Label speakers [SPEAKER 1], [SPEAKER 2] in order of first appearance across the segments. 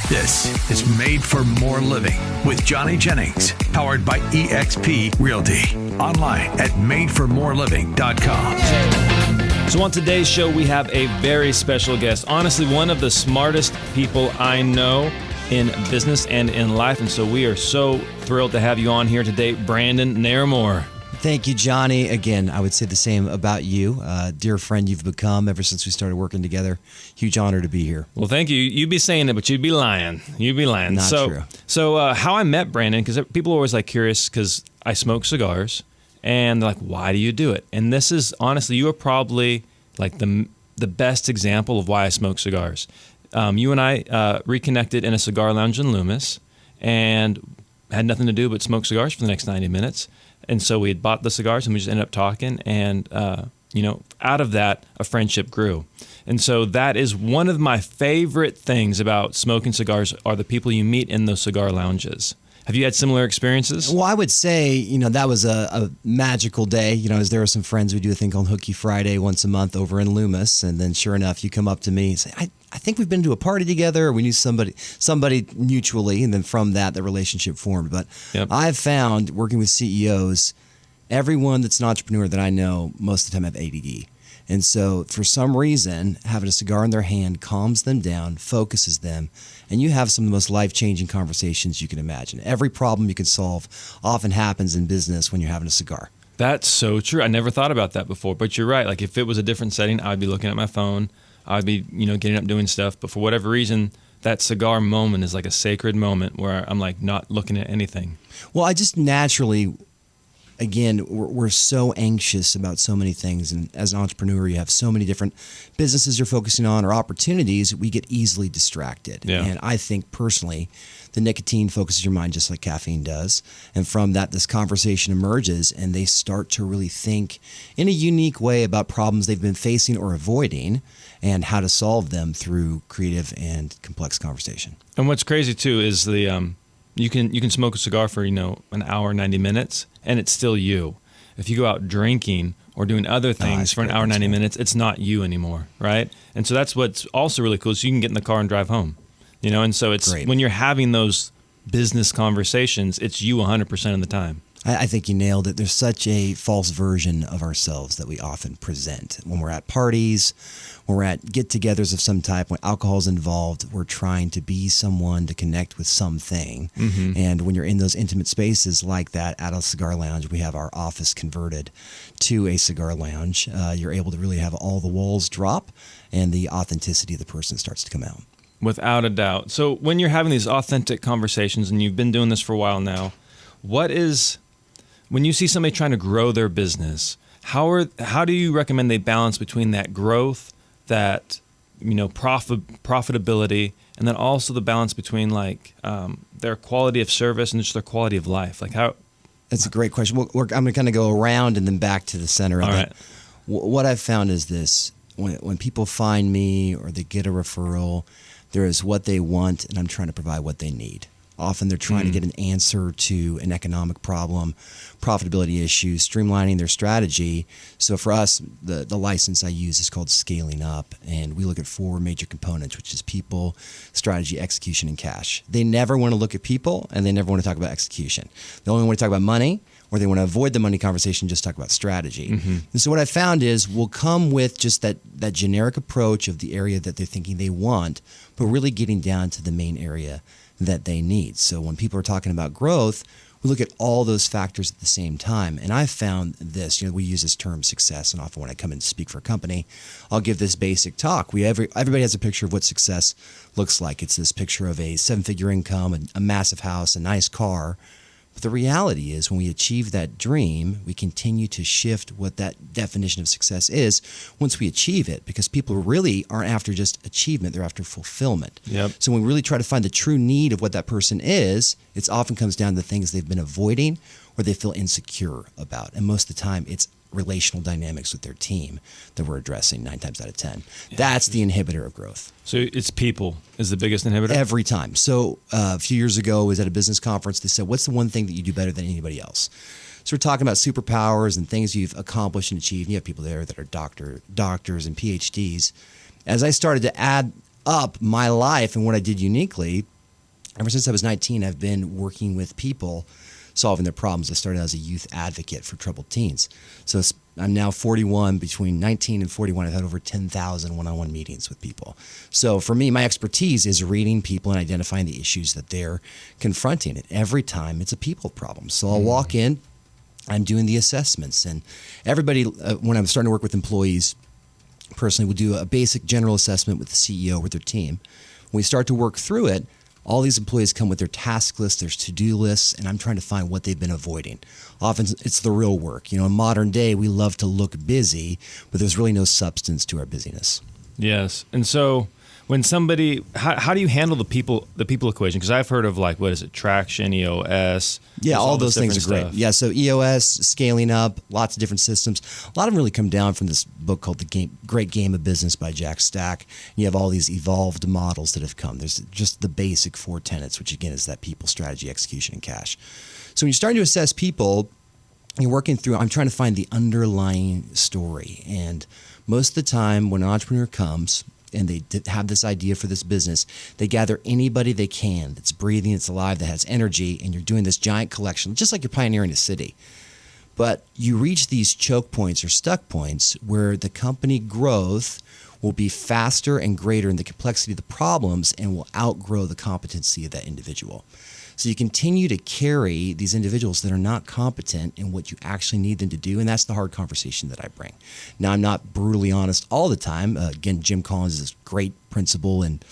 [SPEAKER 1] This is Made for More Living with Johnny Jennings, powered by eXp Realty. Online at madeformoreliving.com.
[SPEAKER 2] So on today's show, we have a very special guest. Honestly, one of the smartest people I know in business and in life. And so we are so thrilled to have you on here today, Brandon Naramore.
[SPEAKER 3] Thank you, Johnny. Again, I would say the same about you. Dear friend you've become ever since we started working together. Huge honor to be here.
[SPEAKER 2] Well, thank you. You'd be saying it, but you'd be lying.
[SPEAKER 3] Not true.
[SPEAKER 2] So how I met Brandon, because people are always curious, because I smoke cigars, and they're like, why do you do it? And this is, honestly, you are probably the best example of why I smoke cigars. You and I reconnected in a cigar lounge in Loomis, and had nothing to do but smoke cigars for the next 90 minutes. And so we had bought the cigars, and we just ended up talking, and out of that, a friendship grew. And so that is one of my favorite things about smoking cigars are the people you meet in those cigar lounges. Have you had similar experiences?
[SPEAKER 3] Well, I would say, that was a magical day. As there were some friends, we do a thing called Hookie Friday once a month over in Loomis. And then sure enough, you come up to me and say, I think we've been to a party together, or we knew somebody mutually. And then from that, the relationship formed. But
[SPEAKER 2] Yep.
[SPEAKER 3] I've found working with CEOs, everyone that's an entrepreneur that I know most of the time have ADD. And so for some reason, having a cigar in their hand calms them down, focuses them, and you have some of the most life-changing conversations you can imagine. Every problem you can solve often happens in business when you're having a cigar.
[SPEAKER 2] That's so true. I never thought about that before, but you're right. If it was a different setting, I'd be looking at my phone. I'd be, getting up doing stuff. But for whatever reason, that cigar moment is like a sacred moment where I'm not looking at anything.
[SPEAKER 3] Well, I just naturally, again, we're so anxious about so many things. And as an entrepreneur, you have so many different businesses you're focusing on or opportunities, we get easily distracted.
[SPEAKER 2] Yeah.
[SPEAKER 3] And I think personally, the nicotine focuses your mind just like caffeine does. And from that, this conversation emerges and they start to really think in a unique way about problems they've been facing or avoiding and how to solve them through creative and complex conversation.
[SPEAKER 2] And what's crazy too is you can smoke a cigar for, an hour, 90 minutes, and it's still you. If you go out drinking or doing other things for an hour, 90 minutes, it's not you anymore, right? And so that's what's also really cool is you can get in the car and drive home, and so it's
[SPEAKER 3] Great.
[SPEAKER 2] When you're having those business conversations, it's you 100% of the time.
[SPEAKER 3] I think you nailed it. There's such a false version of ourselves that we often present. When we're at parties, when we're at get-togethers of some type, when alcohol's involved, we're trying to be someone to connect with something.
[SPEAKER 2] Mm-hmm.
[SPEAKER 3] And when you're in those intimate spaces like that at a cigar lounge, we have our office converted to a cigar lounge. You're able to really have all the walls drop and the authenticity of the person starts to come out.
[SPEAKER 2] Without a doubt. So when you're having these authentic conversations, and you've been doing this for a while now, when you see somebody trying to grow their business, how do you recommend they balance between that growth, that profitability, and then also the balance between their quality of service and just their quality of life? How?
[SPEAKER 3] That's a great question. I'm going to kind of go around and then back to the center of
[SPEAKER 2] All
[SPEAKER 3] it.
[SPEAKER 2] right.
[SPEAKER 3] What I've found is this: when people find me or they get a referral, there is what they want, and I'm trying to provide what they need. Often they're trying to get an answer to an economic problem, profitability issue, streamlining their strategy. So for us, the license I use is called Scaling Up, and we look at 4 major components, which is people, strategy, execution, and cash. They never want to look at people, and they never want to talk about execution. They only want to talk about money, or they want to avoid the money conversation, just talk about strategy.
[SPEAKER 2] Mm-hmm.
[SPEAKER 3] And so what I found is we'll come with just that generic approach of the area that they're thinking they want, but really getting down to the main area that they need. So when people are talking about growth, we look at all those factors at the same time. And I've found this, we use this term success, and often when I come in to speak for a company, I'll give this basic talk. Everybody has a picture of what success looks like. It's this picture of a 7-figure income, a massive house, a nice car. But the reality is when we achieve that dream, we continue to shift what that definition of success is once we achieve it, because people really aren't after just achievement, they're after fulfillment.
[SPEAKER 2] Yep.
[SPEAKER 3] So when we really try to find the true need of what that person is, it often comes down to the things they've been avoiding or they feel insecure about. And most of the time, it's relational dynamics with their team that we're addressing 9 times out of 10.
[SPEAKER 2] Yeah.
[SPEAKER 3] That's the inhibitor of growth.
[SPEAKER 2] So it's people is the biggest inhibitor?
[SPEAKER 3] Every time. So a few years ago, I was at a business conference. They said, what's the one thing that you do better than anybody else? So we're talking about superpowers and things you've accomplished and achieved. And you have people there that are doctors and PhDs. As I started to add up my life and what I did uniquely, ever since I was 19, I've been working with people solving their problems. I started as a youth advocate for troubled teens. So I'm now 41. Between 19 and 41, I've had over 10,000 one-on-one meetings with people. So for me, my expertise is reading people and identifying the issues that they're confronting. And every time it's a people problem. So I'll walk in, I'm doing the assessments. And everybody, when I'm starting to work with employees, personally, we'll do a basic general assessment with the CEO, with their team. When we start to work through it, all these employees come with their task lists, their to-do lists, and I'm trying to find what they've been avoiding. Often it's the real work. In modern day, we love to look busy, but there's really no substance to our busyness.
[SPEAKER 2] Yes. And so when somebody, how do you handle the people equation? Because I've heard of traction, EOS.
[SPEAKER 3] Yeah, all those things are great.
[SPEAKER 2] Stuff.
[SPEAKER 3] Yeah, so EOS, scaling up, lots of different systems. A lot of them really come down from this book called The Great Game of Business by Jack Stack. You have all these evolved models that have come. There's just the basic 4 tenets, which again is that people, strategy, execution, and cash. So when you're starting to assess people, you're working through, I'm trying to find the underlying story. And most of the time when an entrepreneur comes, and they have this idea for this business, they gather anybody they can that's breathing, that's alive, that has energy, and you're doing this giant collection, just like you're pioneering a city. But you reach these choke points or stuck points where the company growth will be faster and greater in the complexity of the problems and will outgrow the competency of that individual. So you continue to carry these individuals that are not competent in what you actually need them to do, and that's the hard conversation that I bring. Now, I'm not brutally honest all the time. Again, Jim Collins is a great principle, and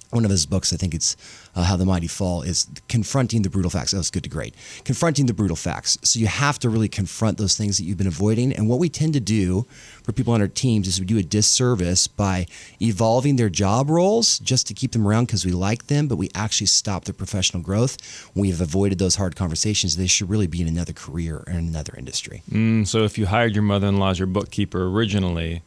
[SPEAKER 3] one of his books, I think it's How the Mighty Fall, is confronting the brutal facts. That was good to great. Confronting the brutal facts. So you have to really confront those things that you've been avoiding. And what we tend to do for people on our teams is we do a disservice by evolving their job roles just to keep them around because we like them, but we actually stop their professional growth. When we've avoided those hard conversations, they should really be in another career or in another industry.
[SPEAKER 2] So if you hired your mother-in-law as your bookkeeper originally,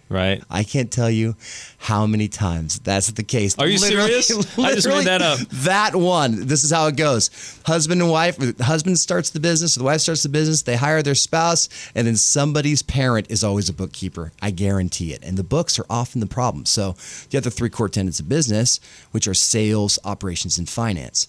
[SPEAKER 2] right?
[SPEAKER 3] I can't tell you how many times that's the case.
[SPEAKER 2] Are you serious? I just made that up.
[SPEAKER 3] That one. This is how it goes. Husband and wife, the husband starts the business, or the wife starts the business, they hire their spouse, and then somebody's parent is always a bookkeeper. I guarantee it. And the books are often the problem. So the other 3 core tenets of business, which are sales, operations, and finance.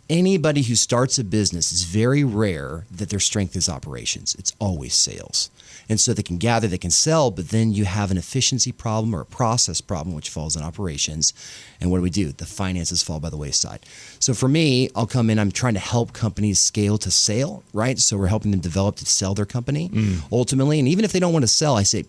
[SPEAKER 3] Anybody who starts a business, is very rare that their strength is operations. It's always sales. And so they can gather, they can sell, but then you have an efficiency problem or a process problem, which falls in operations. And what do? The finances fall by the wayside. So for me, I'll come in, I'm trying to help companies scale to sale, right? So we're helping them develop to sell their company ultimately. And even if they don't want to sell, I say,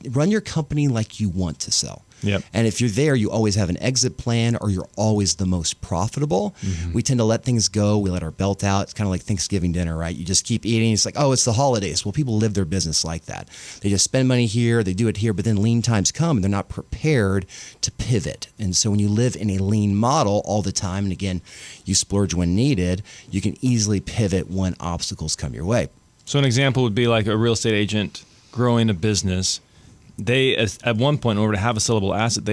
[SPEAKER 3] run your company like you want to sell.
[SPEAKER 2] Yep.
[SPEAKER 3] And if you're there, you always have an exit plan or you're always the most profitable. We tend to let things go. We let our belt out. It's kind of like Thanksgiving dinner, right? You just keep eating. It's like, oh, it's the holidays. Well, people live their business like that. They just spend money here. They do it here. But then lean times come and they're not prepared to pivot. And so when you live in a lean model all the time, and again, you splurge when needed, you can easily pivot when obstacles come your way.
[SPEAKER 2] So an example would be like a real estate agent growing a business. They, at one point, in order to have a sellable asset,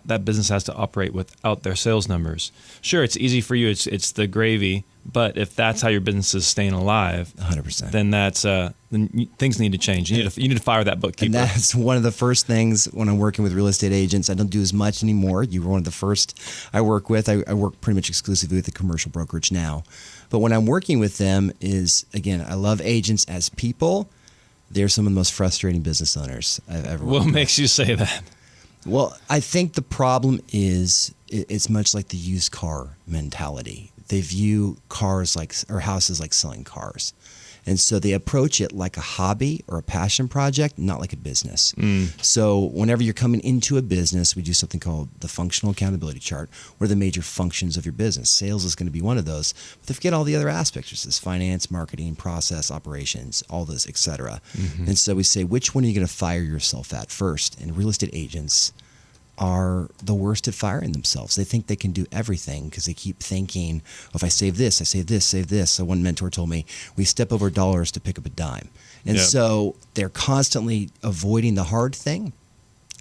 [SPEAKER 2] that business has to operate without their sales numbers. Sure, it's easy for you. It's the gravy. But if that's how your business is staying alive,
[SPEAKER 3] 100%,
[SPEAKER 2] then then things need to change. You need to fire that bookkeeper.
[SPEAKER 3] And that's one of the first things when I'm working with real estate agents. I don't do as much anymore. You were one of the first I work with. I work pretty much exclusively with a commercial brokerage now. But when I'm working with them is, again, I love agents as people. They're some of the most frustrating business owners I've ever worked with.
[SPEAKER 2] What makes you say that?
[SPEAKER 3] Well, I think the problem is it's much like the used car mentality. They view cars or houses like selling cars. And so they approach it like a hobby or a passion project, not like a business. So whenever you're coming into a business, we do something called the functional accountability chart. What are the major functions of your business? Sales is going to be one of those. But they forget all the other aspects. There's this finance, marketing, process, operations, all those, et cetera. And so we say, which one are you going to fire yourself at first? And real estate agents are the worst at firing themselves. They think they can do everything because they keep thinking, if I save this, I save this, save this. So one mentor told me, we step over dollars to pick up a dime. And so they're constantly avoiding the hard thing.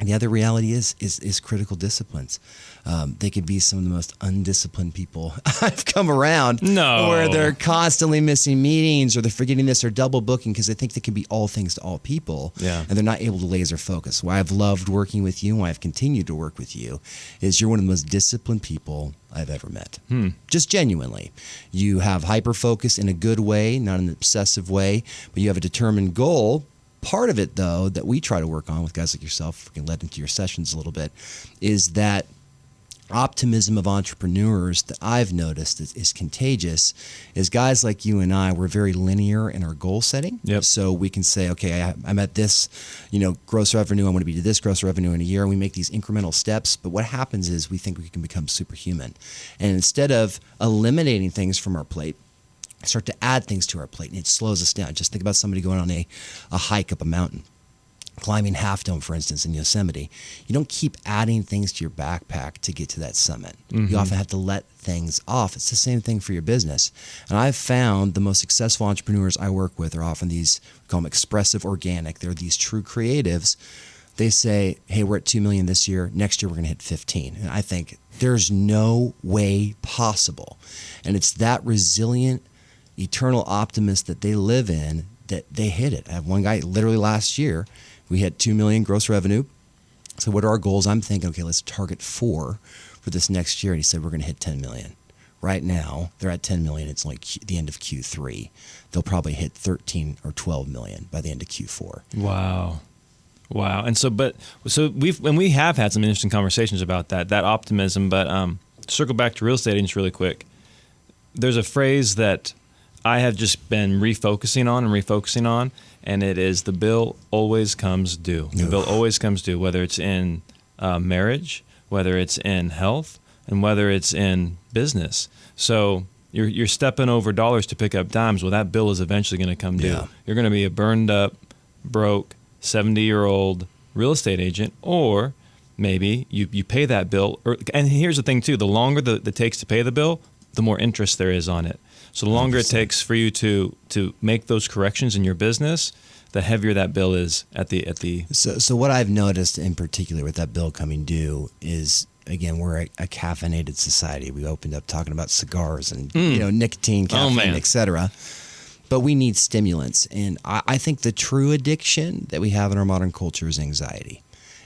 [SPEAKER 3] And the other reality is critical disciplines. They could be some of the most undisciplined people I've come around.
[SPEAKER 2] No.
[SPEAKER 3] Where they're constantly missing meetings, or they're forgetting this, or double booking because they think they can be all things to all people.
[SPEAKER 2] Yeah.
[SPEAKER 3] And they're not able to laser focus. Why I've loved working with you, and why I've continued to work with you, is you're one of the most disciplined people I've ever met. Just genuinely. You have hyper focus in a good way, not an obsessive way, but you have a determined goal. Part of it, though, that we try to work on with guys like yourself, we can let into your sessions a little bit, is that optimism of entrepreneurs that I've noticed is contagious. Is guys like you and I, we're very linear in our goal setting.
[SPEAKER 2] Yep.
[SPEAKER 3] So we can say, okay, I'm at this, gross revenue. I want to be to this gross revenue in a year. And we make these incremental steps. But what happens is we think we can become superhuman. And instead of eliminating things from our plate, start to add things to our plate, and it slows us down. Just think about somebody going on a hike up a mountain, climbing Half Dome, for instance, in Yosemite. You don't keep adding things to your backpack to get to that summit. You often have to let things off. It's the same thing for your business. And I've found the most successful entrepreneurs I work with are often these, we call them expressive organic. They're these true creatives. They say, hey, we're at 2 million this year. Next year, we're going to hit 15. And I think there's no way possible. And it's that resilient, eternal optimist that they live in that they hit it. I have one guy literally last year, we hit 2 million gross revenue. So what are our goals? I'm thinking, okay, let's target 4 for this next year. And he said, we're going to hit 10 million. Right now, they're at 10 million. It's like the end of Q3. They'll probably hit 13 or 12 million by the end of Q4.
[SPEAKER 2] Wow. And so we have had some interesting conversations about that optimism, but circle back to real estate agents really quick. There's a phrase that I have just been refocusing on, and it is the bill always comes due. The bill always comes due, whether it's in marriage, whether it's in health, and whether it's in business. So you're stepping over dollars to pick up dimes. Well, that bill is eventually going to come due.
[SPEAKER 3] Yeah.
[SPEAKER 2] You're going to be a burned up, broke, 70-year-old real estate agent, or maybe you pay that bill. And here's the thing, too. The longer that it takes to pay the bill, the more interest there is on it. So the longer 100%. It takes for you to make those corrections in your business, the heavier that bill is at the.
[SPEAKER 3] So what I've noticed in particular with that bill coming due is, again, we're a caffeinated society. We opened up talking about cigars and nicotine, caffeine, etc. But we need stimulants, and I think the true addiction that we have in our modern culture is anxiety.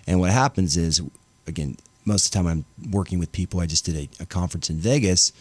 [SPEAKER 3] And what happens is, again, most of the time when I'm working with people, I just did a conference in Vegas.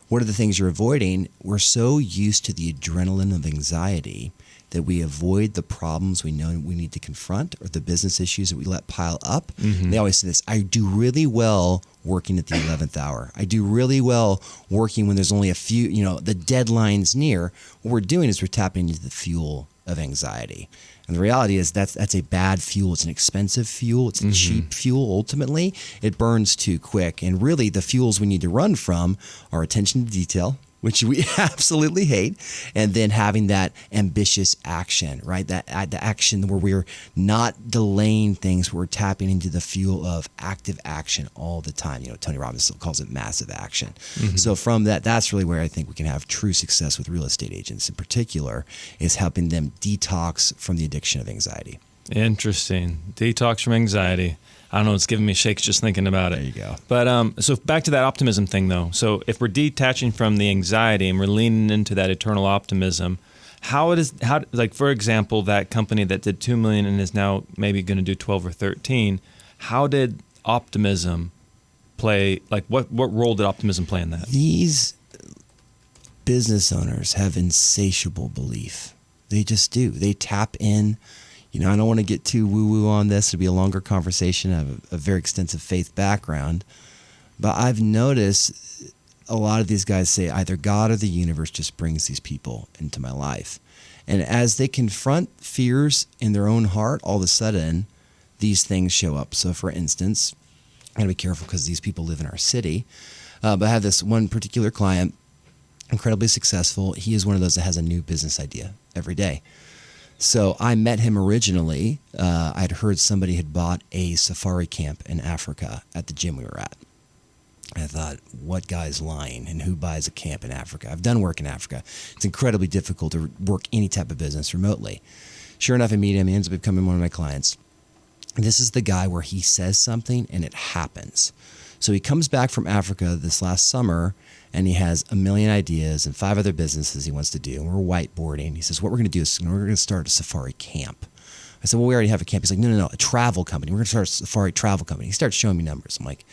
[SPEAKER 3] What are the things you're avoiding? We're so used to the adrenaline of anxiety that we avoid the problems we know we need to confront, or the business issues that we let pile up. They always say this, I do really well working at the 11th hour. I do really well working when there's only a few, the deadline's near. What we're doing is we're tapping into the fuel of anxiety. And the reality is that's a bad fuel. It's an expensive fuel. It's a cheap fuel. Ultimately, it burns too quick. And really, the fuels we need to run from are attention to detail, which we absolutely hate, and then having that ambitious action, right? The action where we're not delaying things, we're tapping into the fuel of active action all the time. Tony Robbins calls it massive action. So from that's really where I think we can have true success with real estate agents in particular, is helping them detox from the addiction of anxiety.
[SPEAKER 2] Interesting. Detox from anxiety. I don't know, it's giving me shakes just thinking about it.
[SPEAKER 3] There you go.
[SPEAKER 2] But so back to that optimism thing, though. So if we're detaching from the anxiety and we're leaning into that eternal optimism, how for example, that company that did 2 million and is now maybe going to do 12 or 13, how did optimism play? Like what role did optimism play in that?
[SPEAKER 3] These business owners have insatiable belief. They just do. They tap in. I don't want to get too woo-woo on this. It'll be a longer conversation. I have a very extensive faith background. But I've noticed a lot of these guys say either God or the universe just brings these people into my life. And as they confront fears in their own heart, all of a sudden, these things show up. So for instance, I got to be careful because these people live in our city. But I have this one particular client, incredibly successful. He is one of those that has a new business idea every day. So I met him originally. I'd heard somebody had bought a safari camp in Africa at the gym we were at. I thought, what guy's lying, and who buys a camp in Africa? I've done work in Africa. It's incredibly difficult to work any type of business remotely. Sure enough, I meet him. He ends up becoming one of my clients. This is the guy where he says something and it happens. So he comes back from Africa this last summer and he has a million ideas and 5 other businesses he wants to do. And we're whiteboarding. He says, what we're going to do is we're going to start a safari camp. I said, well, we already have a camp. He's like, no, a travel company. We're going to start a safari travel company. He starts showing me numbers. I'm like,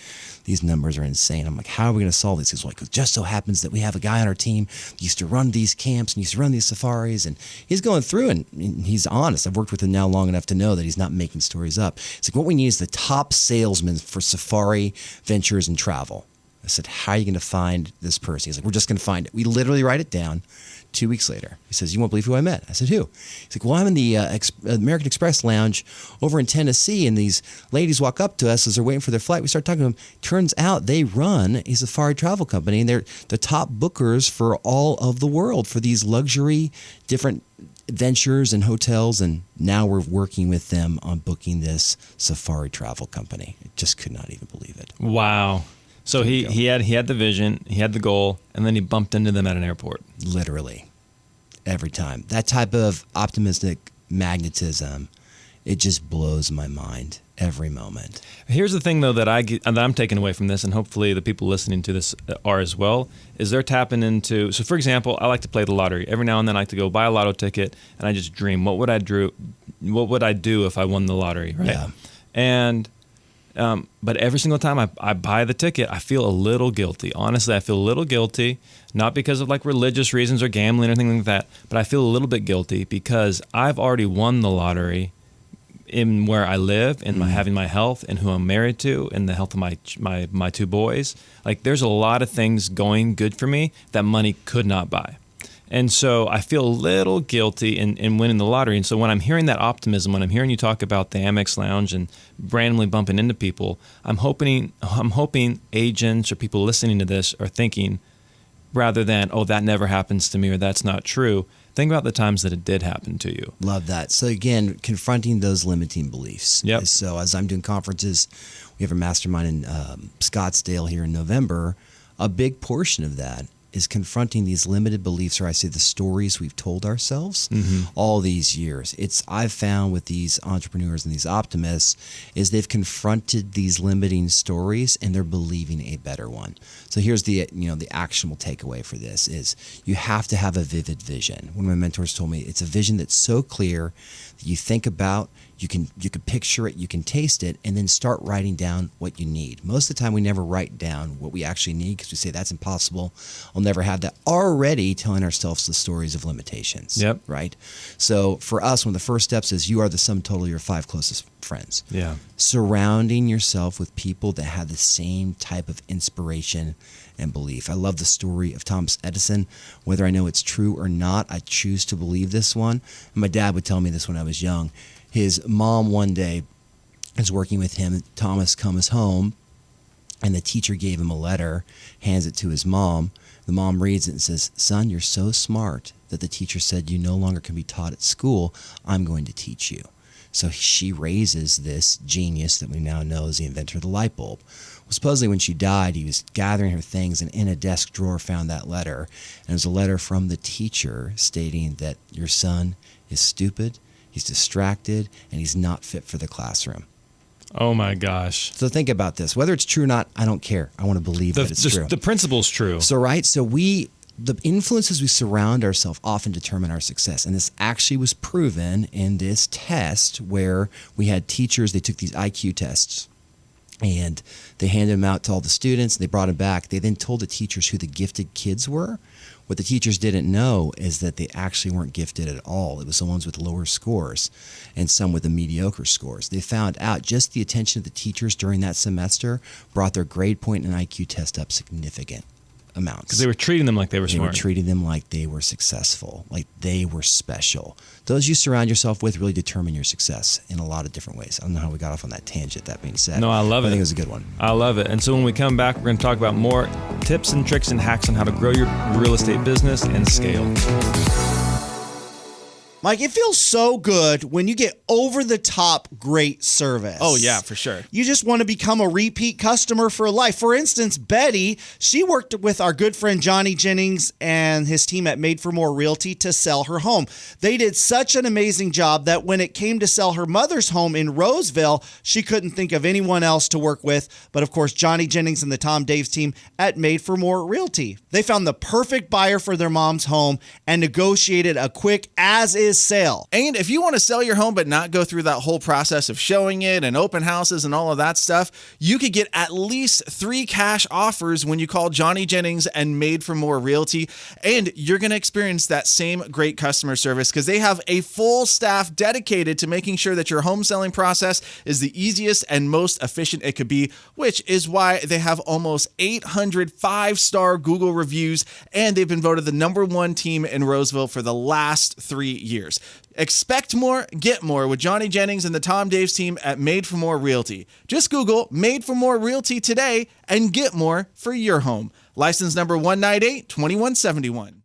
[SPEAKER 3] these numbers are insane. I'm like, how are we going to solve these? He's like, it just so happens that we have a guy on our team who used to run these camps and used to run these safaris. And he's going through and he's honest. I've worked with him now long enough to know that he's not making stories up. It's like, what we need is the top salesman for safari ventures and travel. I said, how are you going to find this person? He's like, we're just going to find it. We literally write it down. 2 weeks later, he says, you won't believe who I met. I said, who? He's like, well, I'm in the American Express lounge over in Tennessee, and these ladies walk up to us as they're waiting for their flight. We start talking to them. Turns out they run a safari travel company, and they're the top bookers for all of the world for these luxury different ventures and hotels, and now we're working with them on booking this safari travel company. I just could not even believe it.
[SPEAKER 2] Wow. So he had the vision, he had the goal, and then he bumped into them at an airport.
[SPEAKER 3] Literally. Every time. That type of optimistic magnetism, it just blows my mind every moment.
[SPEAKER 2] Here's the thing, though, that I'm taking away from this, and hopefully the people listening to this are as well, is they're tapping into, so for example, I like to play the lottery. Every now and then I like to go buy a lotto ticket, and I just dream, what would I do if I won the lottery, right?
[SPEAKER 3] Yeah.
[SPEAKER 2] And but every single time I buy the ticket, I feel a little guilty. Honestly, I feel a little guilty, not because of like religious reasons or gambling or anything like that, but I feel a little bit guilty because I've already won the lottery in where I live, in my having my health, and who I'm married to, and the health of my 2 boys. Like, there's a lot of things going good for me that money could not buy. And so I feel a little guilty in winning the lottery. And so when I'm hearing that optimism, when I'm hearing you talk about the Amex Lounge and randomly bumping into people, I'm hoping agents or people listening to this are thinking, rather than, oh, that never happens to me or that's not true, think about the times that it did happen to you.
[SPEAKER 3] Love that. So again, confronting those limiting beliefs.
[SPEAKER 2] Yep.
[SPEAKER 3] So as I'm doing conferences, we have a mastermind in Scottsdale here in November. A big portion of that is confronting these limited beliefs, or I say the stories we've told ourselves all these years. I've found with these entrepreneurs and these optimists is they've confronted these limiting stories and they're believing a better one. So here's the actionable takeaway for this is you have to have a vivid vision. One of my mentors told me it's a vision that's so clear that you think about, you can picture it, you can taste it, and then start writing down what you need. Most of the time we never write down what we actually need because we say that's impossible. I'll never have that. Already telling ourselves the stories of limitations.
[SPEAKER 2] Yep.
[SPEAKER 3] Right? So for us, one of the first steps is you are the sum total of your 5 closest friends.
[SPEAKER 2] Yeah.
[SPEAKER 3] Surrounding yourself with people that have the same type of inspiration and belief. I love the story of Thomas Edison. Whether I know it's true or not, I choose to believe this one. And my dad would tell me this when I was young. His mom one day is working with him. Thomas comes home, and the teacher gave him a letter, hands it to his mom. The mom reads it and says, son, you're so smart that the teacher said you no longer can be taught at school. I'm going to teach you. So she raises this genius that we now know is the inventor of the light bulb. Well, supposedly when she died, he was gathering her things and in a desk drawer found that letter. And it was a letter from the teacher stating that your son is stupid, he's distracted, and he's not fit for the classroom.
[SPEAKER 2] Oh my gosh.
[SPEAKER 3] So think about this. Whether it's true or not, I don't care. I want to believe that it's true.
[SPEAKER 2] The principle's true.
[SPEAKER 3] So the influences we surround ourselves often determine our success. And this actually was proven in this test where we had teachers, they took these IQ tests and they handed them out to all the students. They brought them back. They then told the teachers who the gifted kids were. What the teachers didn't know is that they actually weren't gifted at all. It was the ones with lower scores and some with the mediocre scores. They found out just the attention of the teachers during that semester brought their grade point and IQ test up significant amounts.
[SPEAKER 2] Because they were treating them like they were smart.
[SPEAKER 3] They were treating them like they were successful, like they were special. Those you surround yourself with really determine your success in a lot of different ways. I don't know how we got off on that tangent, that being said.
[SPEAKER 2] No, I love it.
[SPEAKER 3] I think it was a good one.
[SPEAKER 2] I love it. And so when we come back, we're going to talk about more tips and tricks and hacks on how to grow your real estate business and scale.
[SPEAKER 4] Mike, it feels so good when you get over-the-top great service.
[SPEAKER 5] Oh, yeah, for sure.
[SPEAKER 4] You just want to become a repeat customer for life. For instance, Betty, she worked with our good friend Johnny Jennings and his team at Made for More Realty to sell her home. They did such an amazing job that when it came to sell her mother's home in Roseville, she couldn't think of anyone else to work with. But of course, Johnny Jennings and the Tom Daves team at Made for More Realty. They found the perfect buyer for their mom's home and negotiated a quick as-is sale.
[SPEAKER 5] And if you want to sell your home but not go through that whole process of showing it and open houses and all of that stuff, you could get at least 3 cash offers when you call Johnny Jennings and Made for More Realty. And you're going to experience that same great customer service because they have a full staff dedicated to making sure that your home selling process is the easiest and most efficient it could be, which is why they have almost 800 5-star Google reviews, and they've been voted the #1 team in Roseville for the last 3 years. Expect more, get more with Johnny Jennings and the Tom Daves team at Made for More Realty. Just Google Made for More Realty today and get more for your home. License number 198-2171.